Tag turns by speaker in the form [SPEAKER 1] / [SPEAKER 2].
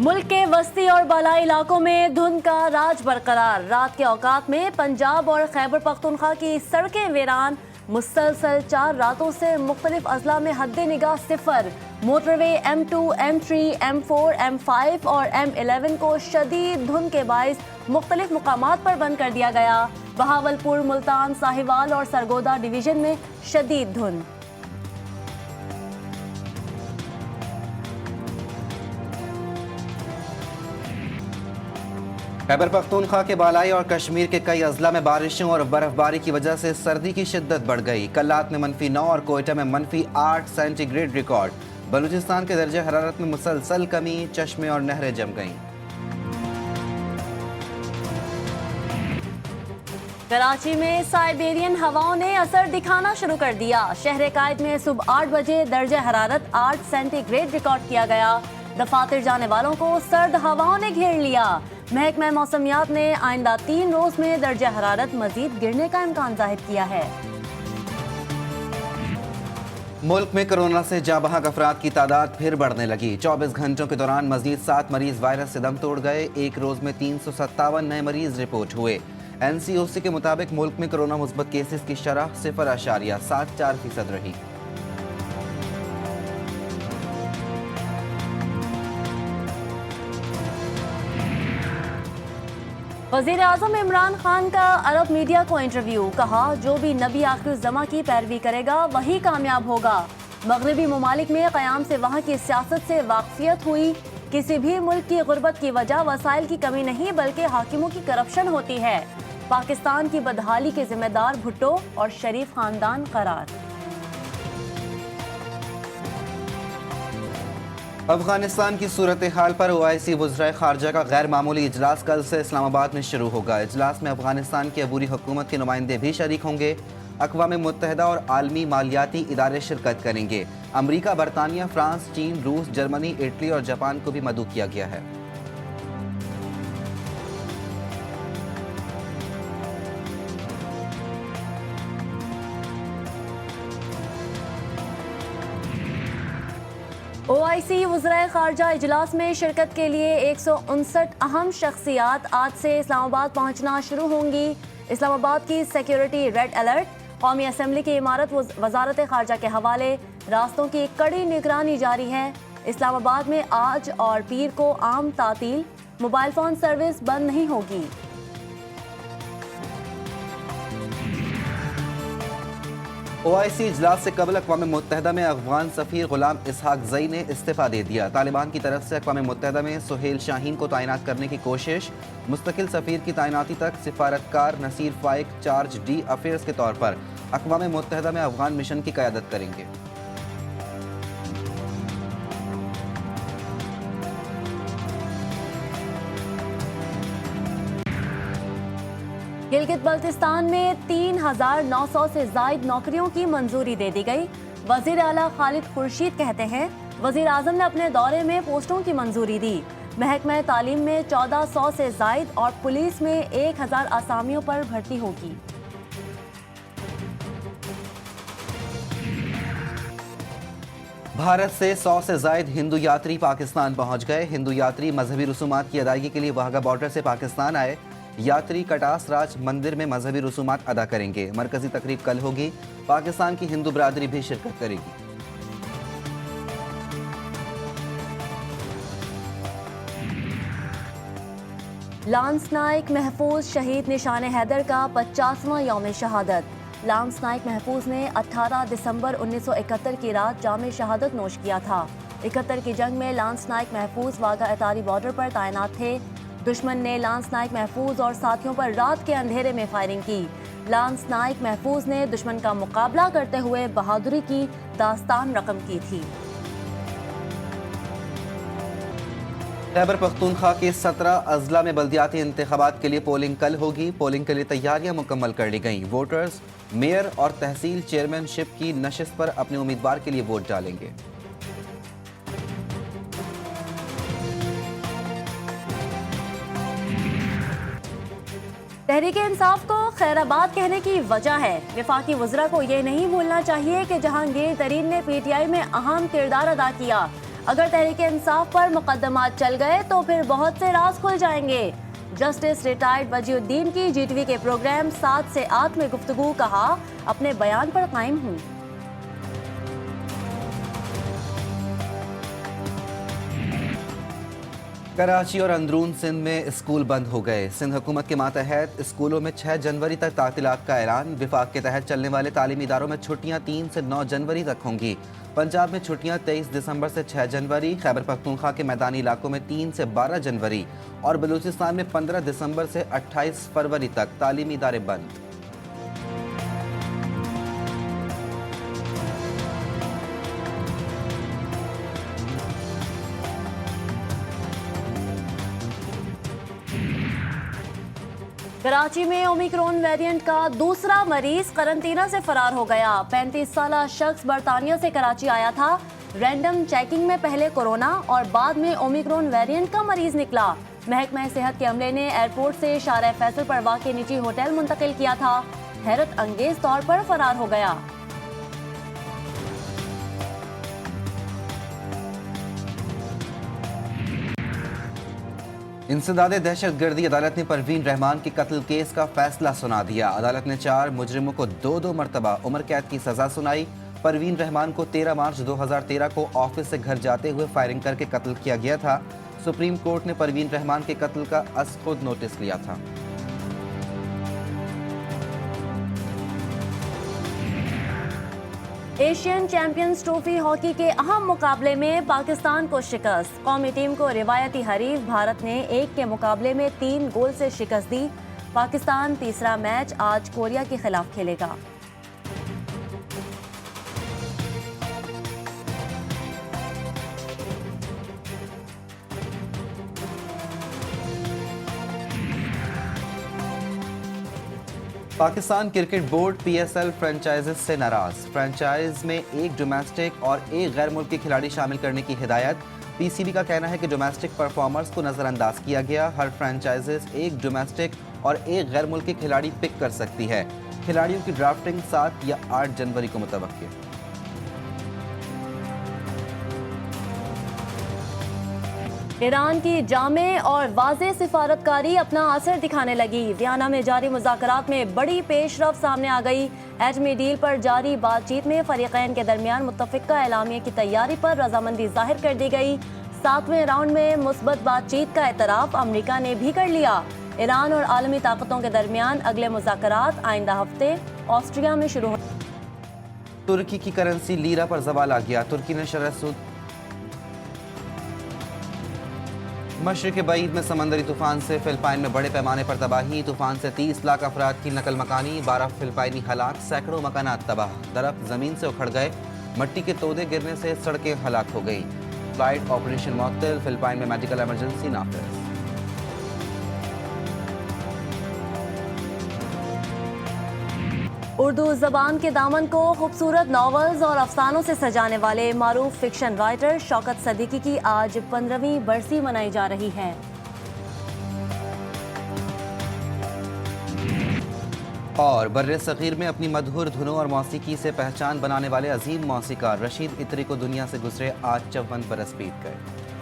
[SPEAKER 1] मुल्क के वस्ती और बालाई इलाकों में धुंध का राज बरकरार। रात के औकात में पंजाब और खैबर पख्तूनख्वा की सड़कें वीरान। मुसलसल 4 रातों से मुख्तलिफ अजला में हद निगाह सिफर। Motorway M2, M3, M4, M5 और M11 को शदीद धुंध के बाइस मुख्तलिफ मुकामात पर बंद कर दिया गया। बहावलपुर, मुल्तान, साहिवाल और सरगोदा डिवीजन में शदीद धुंध।
[SPEAKER 2] खैबर पख्तूनख्वा के बालाई और कश्मीर के कई अजला में बारिशों और बर्फबारी की वजह से सर्दी की शिद्दत बढ़ गई। कल्लात में -9 और कोयटा में -8 सेंटीग्रेड रिकॉर्ड। बलूचिस्तान के दर्जे हरारत में मुसलसल कमी, चश्मे और नहरें जम गईं।
[SPEAKER 1] कराची में साइबेरियन हवाओं ने असर दिखाना शुरू कर दिया। शहर कायद में सुबह 8 बजे दर्जे हरारत 8 सेंटीग्रेड रिकॉर्ड किया गया। दफातर जाने वालों को सर्द हवाओं ने घेर लिया। महकमा मौसमियात ने आइंदा 3 रोज में दर्जा हरारत मजीद गिरने का इम्कान जाहिर किया है।
[SPEAKER 2] मुल्क में कोरोना से जाँ बहक अफराद की तादाद फिर बढ़ने लगी। 24 घंटों के दौरान मजीद 7 मरीज वायरस से दम तोड़ गए। एक रोज में 357 नए मरीज रिपोर्ट हुए। NCOC के मुताबिक मुल्क में कोरोना मुस्बत केसेस की शरह 0.74% रही।
[SPEAKER 1] वज़ीर आज़म इमरान खान का अरब मीडिया को इंटरव्यू। कहा, जो भी नबी आखिरुज़्ज़मा की पैरवी करेगा वही कामयाब होगा। मगरबी ममालिक में क़याम से वहाँ की सियासत से वाकफियत हुई। किसी भी मुल्क की गुर्बत की वजह वसाइल की कमी नहीं बल्कि हाकिमों की करप्शन होती है। पाकिस्तान की बदहाली के जिम्मेदार भुट्टो और शरीफ खानदान करार।
[SPEAKER 2] अफगानिस्तान की सूरत हाल पर OIC वज़राए खारजा का गैर मामूली इजलास कल से इस्लामाबाद में शुरू होगा। इजलास में अफगानिस्तान की अबूरी हुकूमत के नुमाइंदे भी शरीक होंगे। अक़वाम मुत्तहिदा और आलमी मालियाती इदारे शिरकत करेंगे। अमरीका, बरतानिया, फ्रांस, चीन, रूस, जर्मनी, इटली और जापान को भी मदऊ किया गया है।
[SPEAKER 1] OIC वज़राए खारजा इजलास में शिरकत के लिए 159 अहम शख्सियात आज से इस्लामाबाद पहुंचना शुरू होंगी। इस्लामाबाद की सिक्योरिटी रेड अलर्ट। कौमी असम्बली की इमारत वजारत खारजा के हवाले। रास्तों की कड़ी निगरानी जारी है। इस्लामाबाद में आज और पीर को आम तातील। मोबाइल फ़ोन सर्विस बंद नहीं होगी।
[SPEAKER 2] OIC इजलास से कबल अक़वाम मुत्तहिदा में अफ़गान सफ़ीर ग़ुलाम इसहाक ज़ई ने इस्तीफ़ा दे दिया। तालिबान की तरफ से अक़वाम मुत्तहिदा में सुहेल शाहीन को तैनात करने की कोशिश। मुस्तकिल सफ़ीर की तैनाती तक सिफारतकार नसीर फ़ाइक चार्ज डी अफेयर्स के तौर पर अक़वाम मुत्तहिदा में अफ़गान मिशन की क़यादत करेंगे।
[SPEAKER 1] गिलगित बल्तिस्तान में 3,900 से ज़ायद नौकरियों की मंजूरी दे दी गई। वज़ीर आला खालिद खुर्शीद कहते हैं, वज़ीर आज़म ने अपने दौरे में पोस्टों की मंजूरी दी। महकमा तालीम में 1400 से ज़ायद और पुलिस में 1000 आसामियों पर भर्ती होगी।
[SPEAKER 2] भारत से 100 से ज़ायद हिंदू यात्री पाकिस्तान पहुंच गए। हिंदू यात्री मजहबी रसूमात की अदायगी के लिए वाघा बॉर्डर से पाकिस्तान आए। यात्री कटास राज मंदिर में मजहबी रसूमात अदा करेंगे। मरकजी तकरीब कल होगी। पाकिस्तान की हिंदू बरादरी भी शिरकत करेगी।
[SPEAKER 1] लांस नाइक महफूज शहीद निशान हैदर का 50वां यौम शहादत। लांस नाइक महफूज ने 18 दिसंबर 1971 की रात जाम शहादत नोश किया था। 71 की जंग में लांस नाइक महफूज वाघा अटारी बॉर्डर पर तैनात थे। दुश्मन ने लांस नाइक महफूज और साथियों पर रात के अंधेरे में फायरिंग की। लांस नाइक महफूज ने दुश्मन का मुकाबला करते हुए बहादुरी की दास्तान रकम की थी।
[SPEAKER 2] खैबर पख्तूनख्वा के 17 अजला में बल्दियाती इंतखाबात के लिए पोलिंग कल होगी। पोलिंग के लिए तैयारियां मुकम्मल कर ली गईं। वोटर्स मेयर और तहसील चेयरमैनशिप की नशिस्त पर अपने उम्मीदवार के लिए वोट डालेंगे।
[SPEAKER 1] तहरीक इंसाफ को खैराबाद कहने की वजह है। वफाकी वज़रा को ये नहीं भूलना चाहिए कि जहांगीर तरीन ने PTI में अहम किरदार अदा किया। अगर तहरीक इंसाफ पर मुकदमात चल गए तो फिर बहुत से राज खुल जाएंगे। जस्टिस रिटायर्ड वजीउद्दीन की जीटीवी के प्रोग्राम 7 से 8 में गुफ्तगू, कहा अपने बयान पर कायम हूँ।
[SPEAKER 2] कराची और अंदरून सिंध में स्कूल बंद हो गए। सिंध हुकूमत के मातहत स्कूलों में 6 जनवरी तक तातीलात का ऐलान। विफाक के तहत चलने वाले तालीमी इदारों में छुट्टियां 3 से 9 जनवरी तक होंगी। पंजाब में छुट्टियां 23 दिसंबर से 6 जनवरी, खैबर पख्तूनख्वा के मैदानी इलाकों में 3 से 12 जनवरी और बलूचिस्तान में 15 दिसंबर से 28 फरवरी तक तालीमी इदारे बंद।
[SPEAKER 1] कराची में ओमिक्रॉन वेरिएंट का दूसरा मरीज करंतना से फरार हो गया। 35 साला शख्स बरतानिया से कराची आया था। रैंडम चेकिंग में पहले कोरोना और बाद में ओमिक्रॉन वेरिएंट का मरीज निकला। महकमा सेहत के अमले ने एयरपोर्ट से शारा फैसल पर वाक़ निजी होटल मुंतकिल किया था। हैरत अंगेज तौर पर फरार हो गया।
[SPEAKER 2] इंसदादे दहशतगर्दी अदालत ने परवीन रहमान के कत्ल केस का फैसला सुना दिया। अदालत ने 4 मुजरिमों को 2-2 मरतबा उम्र कैद की सजा सुनाई। परवीन रहमान को 13 मार्च 2013 को ऑफिस से घर जाते हुए फायरिंग करके कत्ल किया गया था। सुप्रीम कोर्ट ने परवीन रहमान के कत्ल का खुद नोटिस लिया था।
[SPEAKER 1] एशियन चैंपियंस ट्रॉफी हॉकी के अहम मुकाबले में पाकिस्तान को शिकस्त। कौमी टीम को रिवायती हरीफ भारत ने 1 के मुकाबले में 3 गोल से शिकस्त दी। पाकिस्तान तीसरा मैच आज कोरिया के खिलाफ खेलेगा।
[SPEAKER 2] Pakistan cricket board PSL franchises से नाराज। फ्रेंचाइज में एक डोमेस्टिक और एक गैर मुल्की खिलाड़ी शामिल करने की हिदायत। पीसीबी का कहना है कि डोमेस्टिक परफॉर्मर्स को नजरअंदाज किया गया। हर फ्रेंचाइजेस एक डोमेस्टिक और एक गैर मुल्की खिलाड़ी पिक कर सकती है। खिलाड़ियों की ड्राफ्टिंग 7 या 8 जनवरी को मुतवक्किल।
[SPEAKER 1] ईरान की जामे और वाज़े सिफारतकारी अपना असर दिखाने लगी। वियना में जारी मुज़ाकरात में बड़ी पेशरफ सामने आ गई। एटमी डील पर जारी बातचीत में फरीक़ैन के दरमियान मुत्तफ़िक़ा एलामिया की तैयारी पर रजामंदी जाहिर कर दी गई। 7वें राउंड में मुस्बत बातचीत का एतराफ़ अमरीका ने भी कर लिया। ईरान और आलमी ताकतों के दरमियान अगले मुज़ाकरात आइंदा हफ्ते ऑस्ट्रिया में शुरू हो।
[SPEAKER 2] तुर्की की करेंसी लीरा पर ज़वाल आ गया। तुर्की ने शरह सूद मशरिक़ बईद में समंदरी तूफान से फिलिपाइन में बड़े पैमाने पर तबाही। तूफान से 30 लाख अफराद की नकल मकानी, 12 फिलिपाइनी हलाक, सैकड़ों मकानात तबाह। दरख्त जमीन से उखड़ गए, मट्टी के तोदे गिरने से सड़कें हलाक हो गई। फ्लाइट ऑपरेशन मुअत्तल, फिलिपाइन में मेडिकल इमरजेंसी नाफिज।
[SPEAKER 1] उर्दू ज़बान के दामन को खूबसूरत नॉवेल्स और अफसानों से सजाने वाले मारूफ फिक्शन राइटर शौकत सदीकी की आज 15वीं बरसी मनाई जा रही है।
[SPEAKER 2] और बर्रे सग़ीर में अपनी मधुर धुनों और मौसीकी से पहचान बनाने वाले अजीम मौसीकार रशीद इतरी को दुनिया से गुजरे आज 54 बरस बीत गए।